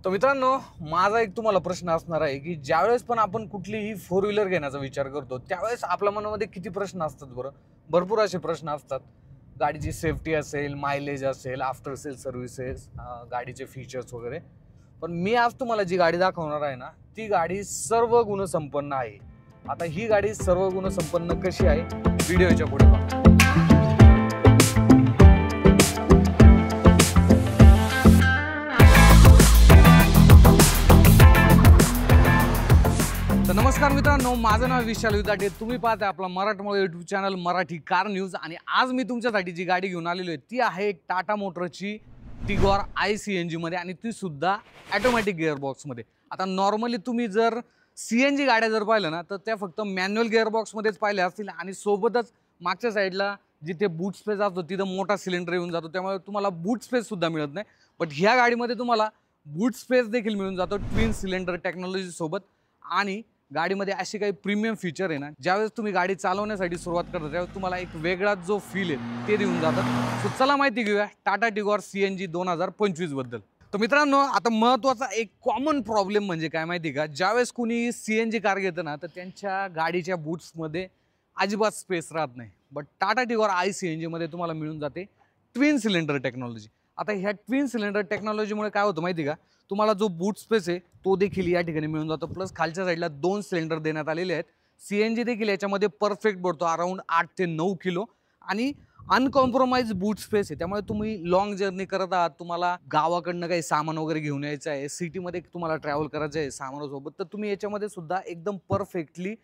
तर मित्रांनो, माझा एक तुम्हाला प्रश्न असणार आहे की ज्यावेळेस पण आपण कुठलीही फोर व्हीलर घेण्याचा विचार करतो त्यावेळेस आपल्या मनामध्ये किती प्रश्न असतात बरं? भरपूर असे प्रश्न असतात. गाडीची सेफ्टी असेल, मायलेज असेल, आफ्टर सेल सर्व्हिसेस, गाडीचे फीचर्स वगैरे. पण मी आज तुम्हाला जी गाडी दाखवणार आहे ना, ती गाडी सर्व गुणसंपन्न आहे. आता ही गाडी सर्व गुणसंपन्न कशी आहे व्हिडिओच्या पुढे पहा. तर नमस्कार मित्रांनो, माझं नाव विशाल विदाटे. तुम्ही पाहता आपला मराठमोळा यूट्यूब चॅनल मराठी कार न्यूज. आणि आज मी तुमच्यासाठी जी गाडी घेऊन आलेलो आहे ती आहे टाटा मोटरची टिगॉर ICNG मध्ये, आणि ती सुद्धा ऑटोमॅटिक गिअरबॉक्समध्ये. आता नॉर्मली तुम्ही जर CNG गाड्या जर पाहिलं ना तर त्या फक्त मॅन्युअल गिअरबॉक्समध्येच पाहिल्या असतील, आणि सोबतच मागच्या साईडला जिथे बूट स्पेस असतो तिथं मोठा सिलेंडर येऊन जातो, त्यामुळे तुम्हाला बूट स्पेस सुद्धा मिळत नाही. बट ह्या गाडीमध्ये तुम्हाला बूट स्पेस देखील मिळून जातो ट्विन सिलेंडर टेक्नॉलॉजी सोबत. आणि गाडीमध्ये अशी काही प्रीमियम फीचर आहे ना, ज्यावेळेस तुम्ही गाडी चालवण्यासाठी सुरुवात करता त्यावेळेस तुम्हाला एक वेगळा जो फील आहे ते देऊन जातात. सो चला माहिती घेऊया टाटा टिगॉर CNG 2025 बद्दल. तर मित्रांनो, आता महत्त्वाचा एक कॉमन प्रॉब्लेम म्हणजे काय माहिती का, ज्यावेळेस कुणी CNG कार घेतं ना तर त्यांच्या गाडीच्या बूट्समध्ये अजिबात स्पेस राहत नाही. बट टाटा टिगॉर ICNG मध्ये तुम्हाला मिळून जाते ट्विन सिलेंडर टेक्नॉलॉजी. आता ह्या ट्विन सिलेंडर टेक्नॉलॉजीमुळे काय होतं माहिती का, तुम्हाला जो बूट स्पेस आहे तो देखील या ठिकाणी मिळून जातो. प्लस खालच्या साईडला 2 सिलेंडर देण्यात आलेले आहेत. CNG देखील याच्यामध्ये परफेक्ट भरतो, अराउंड 8 ते 9 किलो. आणि अनकॉम्प्रोमाइज बूट स्पेस आहे, त्यामुळे तुम्ही लॉंग जर्नी करत आहात, तुम्हाला गावाकडनं काही सामान वगैरे घेऊन यायचं आहे, सिटीमध्ये तुम्हाला ट्रॅव्हल करायचं आहे सामानासोबत, तर तुम्ही याच्यामध्ये सुद्धा एकदम परफेक्टली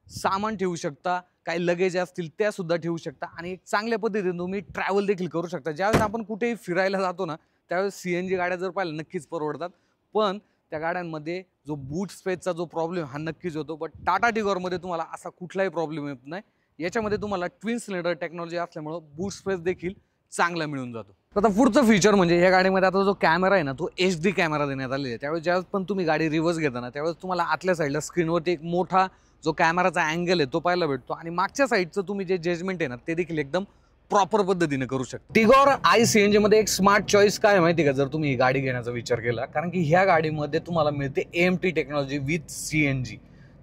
सामान ठेवू शकता. काही लगेज असतील त्या सुद्धा ठेवू शकता, आणि एक चांगल्या पद्धतीने तुम्ही ट्रॅव्हल देखील करू शकता. ज्यावेळेस आपण कुठेही फिरायला जातो ना त्यावेळेस CNG गाड्या जर पाहिल्या नक्कीच परवडतात, पण त्या गाड्यांमध्ये जो बूट स्पेसचा जो प्रॉब्लेम हा नक्कीच होतो. बट टाटा टिगॉरमध्ये तुम्हाला असा कुठलाही प्रॉब्लेम येत नाही. याच्यामध्ये तुम्हाला ट्विन सिलेंडर टेक्नॉलॉजी असल्यामुळं बूट स्पेस देखील चांगला मिळून जातो. आता पुढचं फीचर म्हणजे या गाडीमध्ये आता जो कॅमेरा आहे ना तो HD कॅमेरा देण्यात आलेला आहे. त्यावेळेस ज्यावेळेस पण तुम्ही गाडी रिव्हर्स घेता ना त्यावेळेस तुम्हाला आतल्या साईडला स्क्रीनवरती एक मोठा जो कॅमेराचा अँगल आहे तो पाहायला भेटतो, आणि मागच्या साईडचं तुम्ही जे जजमेंट आहे ना ते देखील एकदम प्रॉपर पद्धतीने करू शकता. टिगॉर ICNG मध्ये एक स्मार्ट चॉईस काय माहिती का, जर तुम्ही ही गाडी घेण्याचा विचार केला, कारण की ह्या गाडीमध्ये तुम्हाला मिळते AMT टेक्नॉलॉजी विथ CNG.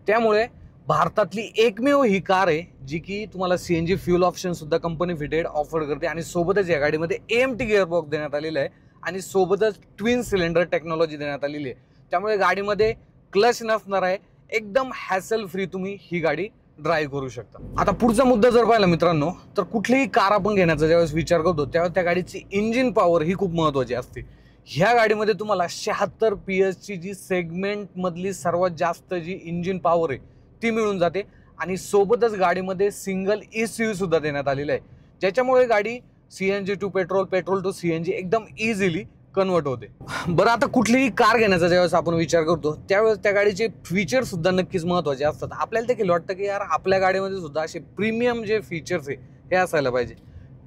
त्यामुळे भारतातली एकमेव ही कार आहे जी की तुम्हाला CNG फ्यूल ऑप्शन सुद्धा कंपनी फिटेड ऑफर करते, आणि सोबतच या गाडीमध्ये AMT गिअरबॉक्स देण्यात आलेला आहे, आणि सोबतच ट्विन सिलेंडर टेक्नॉलॉजी देण्यात आलेली आहे. त्यामुळे गाडीमध्ये क्लच नसणार आहे, एकदम हॅसल फ्री तुम्ही ही गाडी ड्राईव्ह करू शकता. आता पुढचा मुद्दा जर पाहिला मित्रांनो, तर कुठलीही कार आपण घेण्याचा ज्यावेळेस विचार करतो त्यावेळेस त्या गाडीची इंजिन पॉवर ही खूप महत्त्वाची असते. ह्या गाडीमध्ये तुम्हाला 76 PS ची जी सेगमेंट मधली सर्वात जास्त जी इंजिन पॉवर आहे ती मिळून जाते, आणि सोबतच गाडीमध्ये सिंगल ECU सुद्धा देण्यात आलेला आहे, ज्याच्यामुळे गाडी CNG to petrol, petrol to CNG एकदम इझिली कन्वर्ट होते. बरं, आता कुठलीही कार घेण्याचा ज्यावेळेस आपण विचार करतो त्यावेळेस त्या गाडीचे फीचर सुद्धा नक्कीच महत्त्वाचे असतात. आपल्याला देखील वाटतं की यार आपल्या गाडीमध्ये सुद्धा असे प्रीमियम जे फीचर्स आहे हे असायला पाहिजे.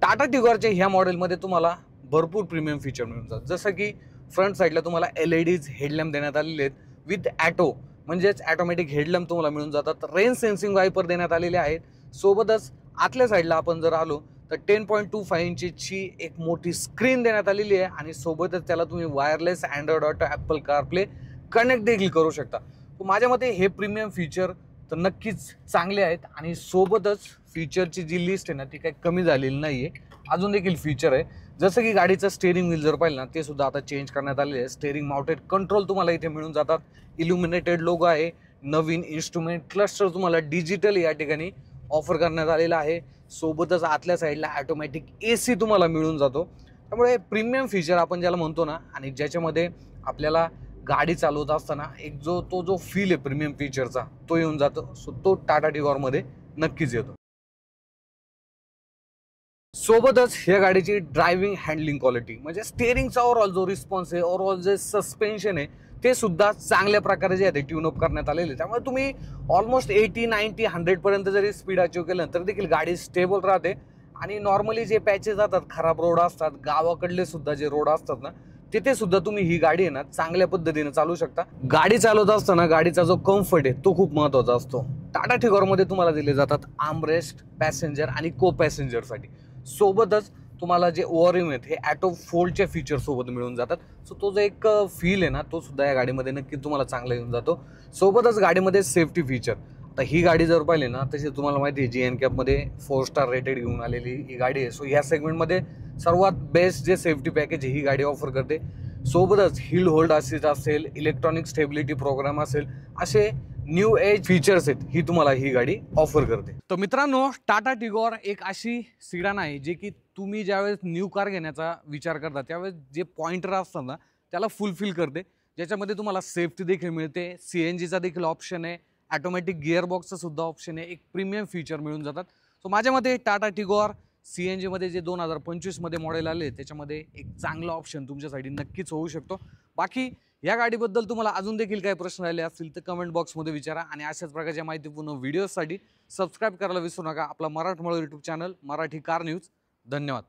टाटा टिगॉरच्या ह्या मॉडेलमध्ये तुम्हाला भरपूर प्रीमियम फीचर मिळून जातात, जसं की फ्रंट साईडला तुम्हाला LEDज हेडलॅम्प देण्यात आलेले आहेत विथ ॲटो, म्हणजेच ऑटोमॅटिक हेडलॅम्प तुम्हाला मिळून जातात. रेन सेन्सिंग वायपर देण्यात आलेले आहेत. सोबतच आतल्या साईडला आपण जर आलो तर 10.25 इंचची एक मोठी स्क्रीन देण्यात आलेली आहे, आणि सोबतच त्याला तुम्ही wireless Android auto, Apple CarPlay connect देखील करू शकता. तर माझ्या मते हे प्रीमियम फीचर तर नक्कीच चांगले आहेत, आणि सोबतच फीचरची जी लिस्ट आहे ना ती काही कमी झालेली नाही आहे, अजून देखील फीचर आहे. जसं की गाडीचं स्टेअरिंग व्हील जर पाहिलं ना ते सुद्धा आता चेंज करण्यात आलेले आहे. स्टेअरिंग माउंटेड कंट्रोल तुम्हाला इथे मिळून जातात, इल्युमिनेटेड लोगो आहे, नवीन इन्स्ट्रुमेंट क्लस्टर तुम्हाला डिजिटल या ठिकाणी ऑफर करण्यात आलेला आहे. सोबतच आतल्या साईडला ऑटोमॅटिक AC तुम्हाला मिळून जातो. त्यामुळे प्रीमियम फीचर आपण ज्याला म्हणतो ना, आणि ज्याच्यामध्ये आपल्याला गाडी चालवत असताना एक जो फील आहे प्रीमियम फीचरचा तो येऊन जातो. सो तो टाटा टिगॉरमध्ये नक्कीच येतो. सोबतच ह्या गाडीची ड्रायव्हिंग हँडलिंग क्वालिटी म्हणजे स्टेअरिंगचा ओव्हरऑल जो रिस्पॉन्स आहे, ओव्हरऑल जे सस्पेन्शन आहे ते सुद्धा चांगल्या प्रकारे जे आहे ते ट्यून अप करण्यात आलेले. त्यामुळे तुम्ही ऑलमोस्ट 80, 90, 100 पर्यंत जरी स्पीड अचीव केलं तर देखील गाडी स्टेबल राहते. आणि नॉर्मली जे पॅचेस जातात, खराब रोड असतात, गावाकडले सुद्धा जे रोड असतात ना तिथे सुद्धा तुम्ही ही गाडी आहे ना चांगल्या पद्धतीने चालू शकता. गाडी चालवत असताना गाडीचा जो कम्फर्ट आहे तो खूप महत्त्वाचा असतो. टाटा टिगॉरमध्ये तुम्हाला दिले जातात आर्मरेस्ट पॅसेंजर आणि को पॅसेंजरसाठी. सोबतच तुम्हाला जे ओव्हरव्ह्यू आहेत हे ॲटो फोल्डच्या फीचर सोबत मिळून जातात. सो तो जो एक फील आहे ना, तो सुद्धा या गाडीमध्ये नक्की तुम्हाला चांगला येऊन जातो. सोबतच गाडीमध्ये सेफ्टी फीचर, आता ही गाडी जर पाहिली ना, तशी तुम्हाला माहिती आहे GNCAPमध्ये 4 स्टार रेटेड घेऊन आलेली ही गाडी आहे. सो ह्या सेगमेंटमध्ये सर्वात बेस्ट जे सेफ्टी पॅकेज ही गाडी ऑफर करते. सोबतच हिल होल्ड असिस्ट असेल, इलेक्ट्रॉनिक स्टेबिलिटी प्रोग्राम असेल, असे न्यू एज फीचर्स आहेत ही तुम्हाला ही गाडी ऑफर करते. तर मित्रांनो, टाटा टिगॉर एक अशी सिडान आहे जे की तुम्ही ज्यावेळेस न्यू कार घेण्याचा विचार करता त्यावेळेस जे पॉइंटर असतात ना त्याला फुलफिल करते. ज्याच्यामध्ये तुम्हाला सेफ्टी देखील मिळते, CNGचा देखील ऑप्शन आहे, ऑटोमॅटिक गिअरबॉक्सचं सुद्धा ऑप्शन आहे, एक प्रीमियम फीचर मिळून जातात. सो माझ्या मते टाटा टिगॉर CNGमध्ये जे 2025मध्ये मॉडेल आले त्याच्यामध्ये एक चांगला ऑप्शन तुमच्यासाठी नक्कीच होऊ शकतो. बाकी या गाडीबद्दल तुम्हाला अजून देखील काही प्रश्न आले असतील तर कमेंट बॉक्समध्ये विचारा आणि अशाच प्रकारच्या माहितीपूर्ण व्हिडिओसाठी सबस्क्राईब करायला विसरू नका आपला मराठमोळं यूट्यूब चॅनल मराठी कार न्यूज. धन्यवाद.